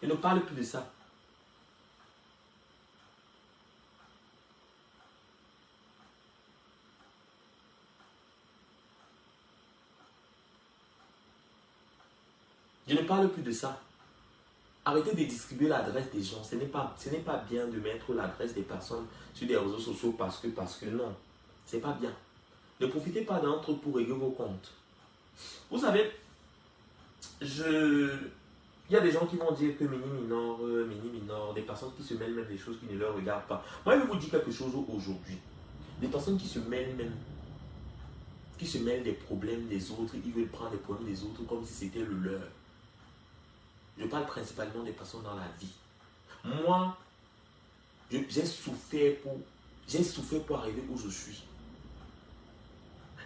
Je ne parle plus de ça. Je ne parle plus de ça. Arrêtez de distribuer l'adresse des gens. Ce n'est pas bien de mettre l'adresse des personnes sur des réseaux sociaux parce que non. Ce n'est pas bien. Ne profitez pas d'un truc pour régler vos comptes. Vous savez, il y a des gens qui vont dire que Mini Minor, des personnes qui se mêlent même des choses qui ne leur regardent pas. Moi, je vais vous dire quelque chose aujourd'hui. Des personnes qui se mêlent même, qui se mêlent des problèmes des autres, ils veulent prendre les problèmes des autres comme si c'était le leur. Je parle principalement des personnes dans la vie. Moi, j'ai souffert pour arriver où je suis.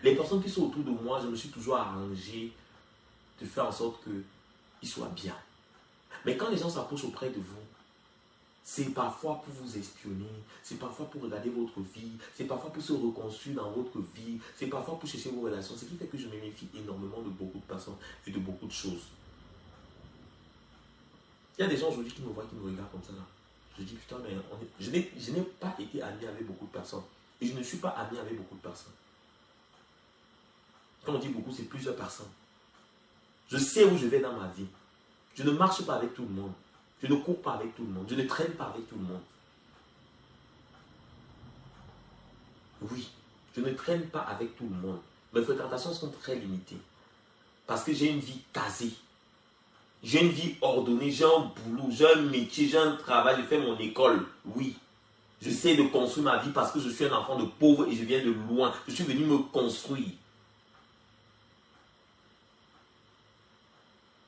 Les personnes qui sont autour de moi, je me suis toujours arrangé de faire en sorte qu'ils soient bien. Mais quand les gens s'approchent auprès de vous, c'est parfois pour vous espionner, c'est parfois pour regarder votre vie, c'est parfois pour se reconstruire dans votre vie, c'est parfois pour chercher vos relations. Ce qui fait que je me méfie énormément de beaucoup de personnes et de beaucoup de choses. Il y a des gens aujourd'hui qui me voient, qui me regardent comme ça là. Je dis putain, mais je n'ai pas été ami avec beaucoup de personnes. Et je ne suis pas ami avec beaucoup de personnes. Quand on dit beaucoup, c'est plusieurs personnes. Je sais où je vais dans ma vie. Je ne marche pas avec tout le monde. Je ne cours pas avec tout le monde. Je ne traîne pas avec tout le monde. Oui, je ne traîne pas avec tout le monde. Mes fréquentations sont très limitées. Parce que j'ai une vie casée. J'ai une vie ordonnée. J'ai un boulot, j'ai un métier, j'ai un travail. Je fais mon école. Oui. J'essaie de construire ma vie parce que je suis un enfant de pauvre et je viens de loin. Je suis venu me construire.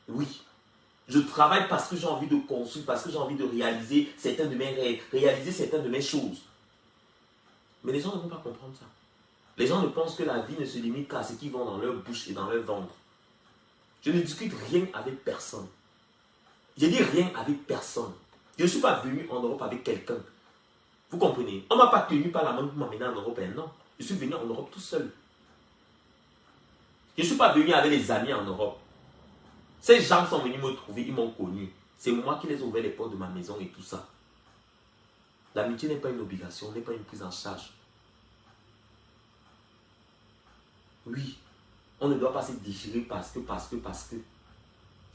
Oui. Je travaille parce que j'ai envie de construire, parce que j'ai envie de réaliser certains de mes rêves, réaliser certaines de mes choses. Mais les gens ne vont pas comprendre ça. Les gens ne pensent que la vie ne se limite qu'à ce qu'ils vont dans leur bouche et dans leur ventre. Je ne discute rien avec personne. Je dis rien avec personne. Je ne suis pas venu en Europe avec quelqu'un. Vous comprenez? On ne m'a pas tenu par la main pour m'amener en Europe. Non. Je suis venu en Europe tout seul. Je ne suis pas venu avec les amis en Europe. Ces gens sont venus me trouver, ils m'ont connu. C'est moi qui les ai ouvert les portes de ma maison et tout ça. L'amitié n'est pas une obligation, n'est pas une prise en charge. Oui, on ne doit pas se déchirer parce que.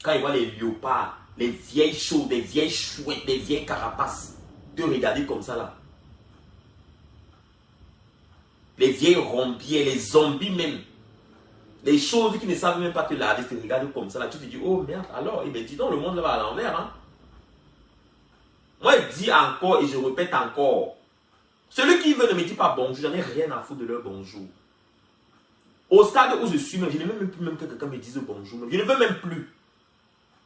Quand ils voient les léopards, les vieilles chaudes, les vieilles chouettes, les vieilles carapaces, de regarder comme ça là. Les vieilles rombières, les zombies même. Les choses qui ne savent même pas te laver, te regardent comme ça là. Tu te dis, oh merde, alors, eh bien dis donc, le monde là va à l'envers. Hein? Moi, je dis encore et je répète encore. Celui qui veut ne me dit pas bonjour, j'en ai rien à foutre de leur bonjour. Au stade où je suis, je ne veux même plus que quelqu'un me dise bonjour. Je ne veux même plus.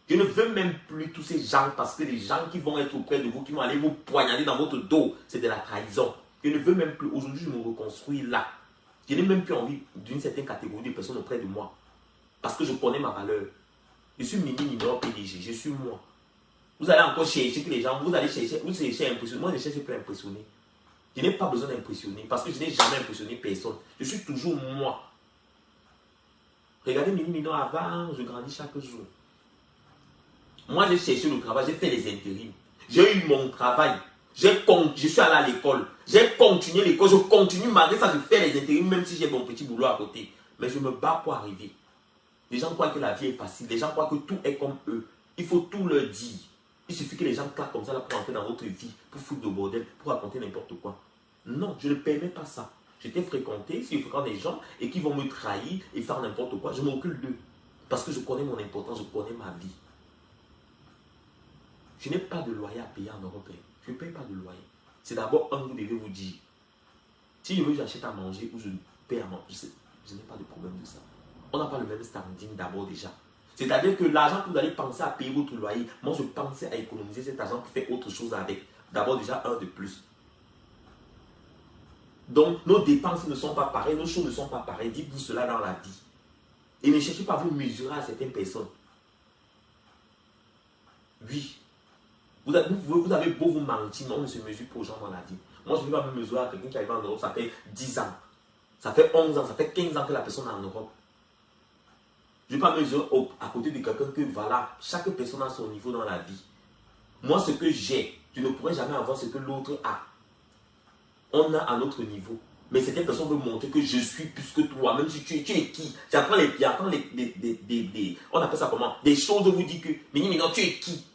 Je ne veux même plus tous ces gens parce que les gens qui vont être auprès de vous, qui vont aller vous poignarder dans votre dos, c'est de la trahison. Je ne veux même plus. Aujourd'hui, je me reconstruis là. Je n'ai même plus envie d'une certaine catégorie de personnes auprès de moi. Parce que je connais ma valeur. Je suis mini, minor, PDG. Je suis moi. Vous allez encore chercher que les gens, vous allez chercher, vous cherchez à impressionner. Moi, je cherche plus à impressionner. Je n'ai pas besoin d'impressionner parce que je n'ai jamais impressionné personne. Je suis toujours moi. Regardez Mini Minor avant, je grandis chaque jour. Moi, j'ai cherché le travail, j'ai fait les intérims. J'ai eu mon travail. Je suis allé à l'école. J'ai continué l'école. Je continue malgré ça, je fais les intérims, même si j'ai mon petit boulot à côté. Mais je me bats pour arriver. Les gens croient que la vie est facile. Les gens croient que tout est comme eux. Il faut tout leur dire. Il suffit que les gens claquent comme ça là pour entrer dans votre vie, pour foutre de bordel, pour raconter n'importe quoi. Non, je ne permets pas ça. Je t'ai fréquenté, si je fréquente des gens et qui vont me trahir et faire n'importe quoi, je m'occupe d'eux. Parce que je connais mon importance, je connais ma vie. Je n'ai pas de loyer à payer en Europe. Je ne paye pas de loyer. C'est d'abord un, vous devez vous dire. Si je veux, j'achète à manger ou je paye à manger. Je n'ai pas de problème de ça. On n'a pas le même standing d'abord déjà. C'est-à-dire que l'argent que vous allez penser à payer votre loyer, moi je pensais à économiser cet argent pour faire autre chose avec. D'abord déjà un de plus. Donc nos dépenses ne sont pas pareilles, nos choses ne sont pas pareilles. Dites-vous cela dans la vie. Et ne cherchez pas à vous mesurer à certaines personnes. Oui. Vous avez beau vous mentir, mais on ne se mesure pas aux gens dans la vie. Moi, je ne vais pas me mesurer à quelqu'un qui arrive en Europe, ça fait 10 ans. Ça fait 11 ans, ça fait 15 ans que la personne est en Europe. Je ne vais pas me mesurer à côté de quelqu'un que, voilà, chaque personne a son niveau dans la vie. Moi, ce que j'ai, je ne pourrais jamais avoir ce que l'autre a. On a à notre niveau. Mais cette personne veut montrer que je suis plus que toi, même si tu es qui. J'apprends on appelle ça comment? Des choses où vous dites que, Mini Minor, tu es qui?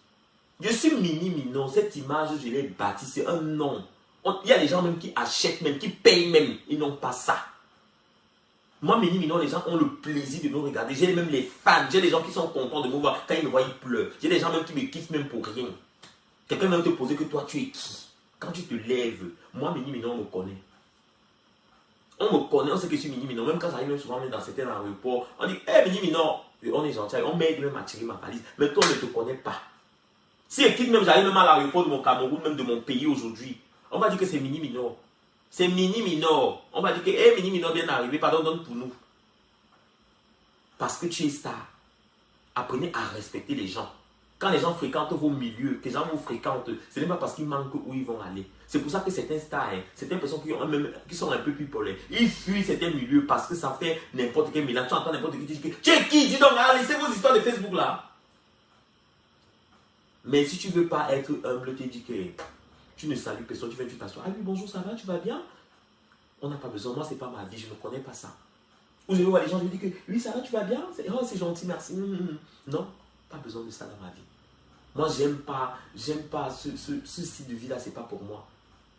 Je suis Mini Minor, cette image, je l'ai bâtie, c'est un nom. Il y a des gens même qui achètent, même qui payent même, ils n'ont pas ça. Moi, Mini Minor, les gens ont le plaisir de me regarder. J'ai même les fans, j'ai des gens qui sont contents de me voir. Quand ils me voient, ils pleurent. J'ai des gens même qui me kiffent même pour rien. Quelqu'un va te poser que toi, tu es qui? Quand tu te lèves, moi, Mini Minor, on me connaît. On me connaît, on sait que je suis Mini Minor. Même quand j'arrive même souvent même dans certains aéroports, on dit, hé, Mini Minor, on est gentil, on m'aide même à tirer ma valise. Mais toi, on ne te connaît pas. Si j'arrive même à l'aéroport de mon Cameroun, même de mon pays aujourd'hui, on va dire que c'est Mini Minor. C'est Mini Minor. On va dire que, hé, Mini Minor vient d'arriver, pardon, donne pour nous. Parce que tu es star. Apprenez à respecter les gens. Quand les gens fréquentent vos milieux, que les gens vous fréquentent, ce n'est pas parce qu'ils manquent où ils vont aller. C'est pour ça que certains stars, certaines personnes qui sont un peu plus polaires, ils fuient certains milieux parce que ça fait n'importe quel mélange. Tu entends n'importe qui, tu dis, tu es qui? Dis donc, laissez vos histoires de Facebook là. Mais si tu ne veux pas être humble, tu dis que tu ne salues personne, tu viens, tu t'assois. Ah oui, bonjour, ça va, tu vas bien? On n'a pas besoin, moi, ce n'est pas ma vie, je ne connais pas ça. Ou je vais voir les gens, je me dis que oui, ça va, tu vas bien? Oh, c'est gentil, merci. Non, pas besoin de ça dans ma vie. Moi, j'aime pas ce style de vie-là, c'est pas pour moi.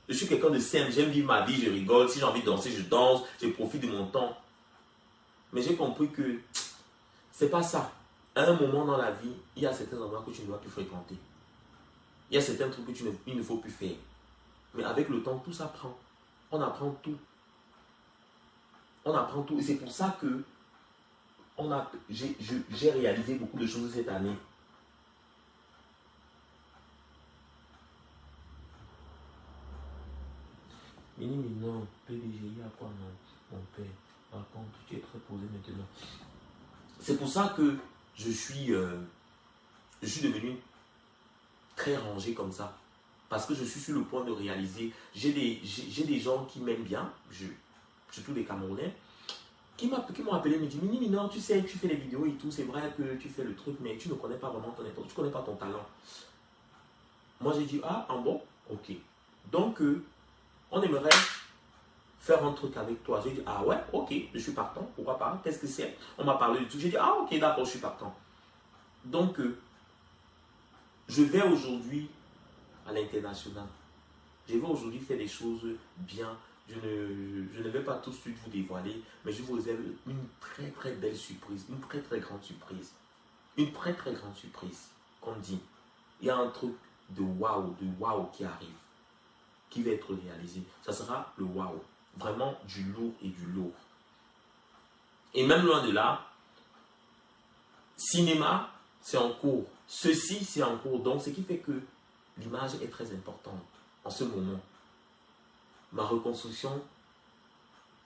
Je suis quelqu'un de simple, j'aime vivre ma vie, je rigole. Si j'ai envie de danser, je danse, je profite de mon temps. Mais j'ai compris que c'est pas ça. À un moment dans la vie, il y a certains endroits que tu ne dois plus fréquenter. Il y a certains trucs qu'il ne faut plus faire. Mais avec le temps, tout s'apprend. On apprend tout. On apprend tout. Et c'est pour ça que j'ai réalisé beaucoup de choses cette année. Non, PDGI à quoi mon père? Par contre, tu es très posé maintenant. C'est pour ça que je suis devenu très rangé comme ça. Parce que je suis sur le point de réaliser. J'ai des gens qui m'aiment bien, surtout des Camerounais, qui m'ont appelé et me dit, Mini, non, tu sais, tu fais les vidéos et tout, c'est vrai que tu fais le truc, mais tu ne connais pas vraiment ton importance, tu ne connais pas ton talent. Moi, j'ai dit, ah, bon, ok. Donc, on aimerait faire un truc avec toi. J'ai dit, ah ouais, ok, je suis partant, pourquoi pas, qu'est-ce que c'est? On m'a parlé du tout, j'ai dit, ah ok, d'accord, je suis partant. Donc, je vais aujourd'hui à l'international. Je vais aujourd'hui faire des choses bien. Je ne vais pas tout de suite vous dévoiler, mais je vous réserve une très très belle surprise, une très très grande surprise. Une très très grande surprise, comme dit. Il y a un truc de waouh qui arrive, qui va être réalisé. Ça sera le waouh. Vraiment du lourd et du lourd. Et même loin de là, cinéma, c'est en cours. Ceci, c'est en cours. Donc, ce qui fait que l'image est très importante en ce moment. Ma reconstruction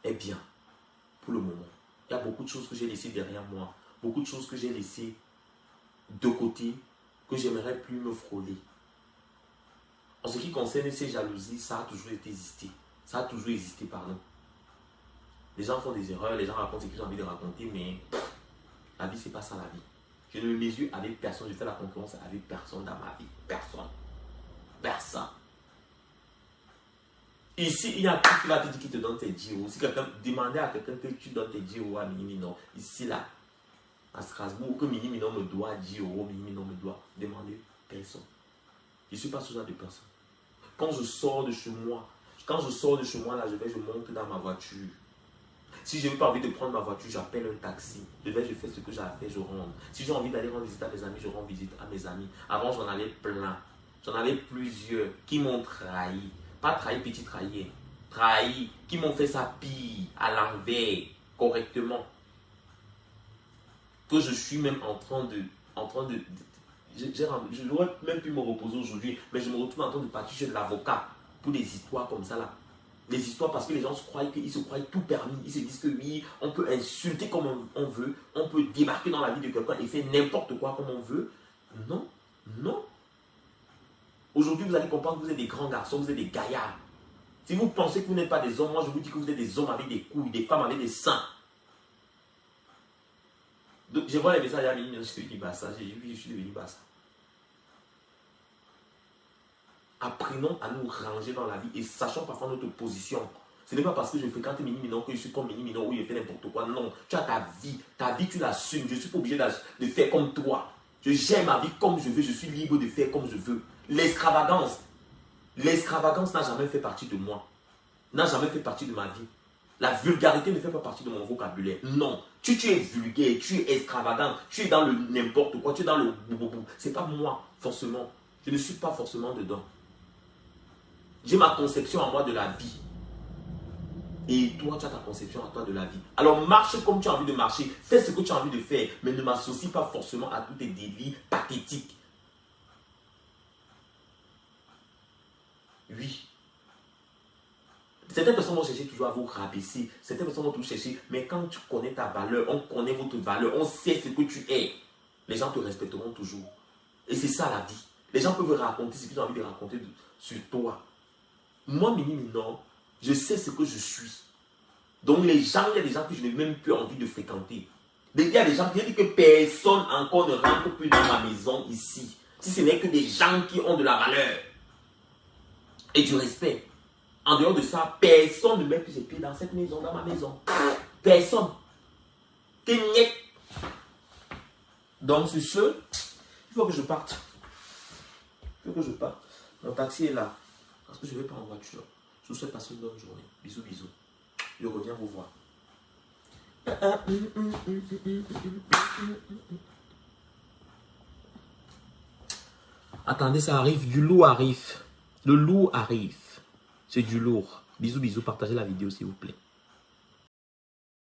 est bien pour le moment. Il y a beaucoup de choses que j'ai laissées derrière moi. Beaucoup de choses que j'ai laissées de côté, que j'aimerais plus me frôler. En ce qui concerne ces jalousies, ça a toujours existé. Ça a toujours existé, pardon. Les gens font des erreurs, les gens racontent ce qu'ils ont envie de raconter, mais la vie, c'est pas ça la vie. Je ne me mesure avec personne, je fais la concurrence avec personne dans ma vie. Personne. Personne. Ici, il y a qui qui va te dire qu'il te donne tes 10 euros. Si quelqu'un demandait à quelqu'un que tu donnes tes 10 euros à Minimino, ici là, à Strasbourg, que Minimino me doit 10 euros, Minimino me doit demander personne. Je ne suis pas ce genre de personne. Quand je sors de chez moi, là, je monte dans ma voiture. Si je n'ai pas envie de prendre ma voiture, j'appelle un taxi. Je fais ce que j'ai à faire, je rentre. Si j'ai envie d'aller rendre visite à mes amis, je rends visite à mes amis. Avant, j'en avais plein. J'en avais plusieurs qui m'ont trahi. Pas trahi, petit trahi. Trahi, qui m'ont fait ça pire, à l'envers, correctement. Que je suis même en train de je n'aurais même pu me reposer aujourd'hui, mais je me retrouve en train de partir chez l'avocat pour des histoires comme ça là. Des histoires parce que les gens se croient tout permis. Ils se disent que oui, on peut insulter comme on veut, on peut débarquer dans la vie de quelqu'un et faire n'importe quoi comme on veut. Non, non. Aujourd'hui, vous allez comprendre que vous êtes des grands garçons, vous êtes des gaillards. Si vous pensez que vous n'êtes pas des hommes, moi je vous dis que vous êtes des hommes avec des couilles, des femmes avec des seins. Donc, je vois les messages à Mini, je suis devenu Bassa. Je suis devenu Bassa. Apprenons à nous ranger dans la vie et sachons parfois notre position. Ce n'est pas parce que je fréquente Mini Minon que je suis comme Mini Minon où il fait n'importe quoi. Non, tu as ta vie tu l'assumes. Je ne suis pas obligé de faire comme toi. Je gère ma vie comme je veux, je suis libre de faire comme je veux. L'extravagance n'a jamais fait partie de moi. N'a jamais fait partie de ma vie. La vulgarité ne fait pas partie de mon vocabulaire. Non, tu es vulgaire, tu es extravagant, tu es dans le n'importe quoi, tu es dans le boubou. C'est pas moi, forcément. Je ne suis pas forcément dedans. J'ai ma conception à moi de la vie. Et toi, tu as ta conception à toi de la vie. Alors, marche comme tu as envie de marcher. Fais ce que tu as envie de faire. Mais ne m'associe pas forcément à tous tes délits pathétiques. Oui. Certaines personnes vont chercher toujours à vous rabaisser. Certaines personnes vont toujours chercher. Mais quand tu connais ta valeur, on connaît votre valeur, on sait ce que tu es. Les gens te respecteront toujours. Et c'est ça la vie. Les gens peuvent raconter ce qu'ils ont envie de raconter sur toi. Moi, Mini, non, je sais ce que je suis. Donc les gens, il y a des gens que je n'ai même plus envie de fréquenter. Il y a des gens qui disent que personne encore ne rentre plus dans ma maison ici. Si ce n'est que des gens qui ont de la valeur et du respect. En dehors de ça, personne ne met plus ses pieds dans cette maison, dans ma maison. Personne. Donc sur ce, il faut que je parte. Il faut que je parte. Mon taxi est là. Parce que je ne vais pas en voiture. Je vous souhaite passer une bonne journée. Bisous, bisous. Je reviens vous voir. Attendez, ça arrive. Du loup arrive. Le loup arrive. C'est du lourd. Bisous, bisous. Partagez la vidéo, s'il vous plaît.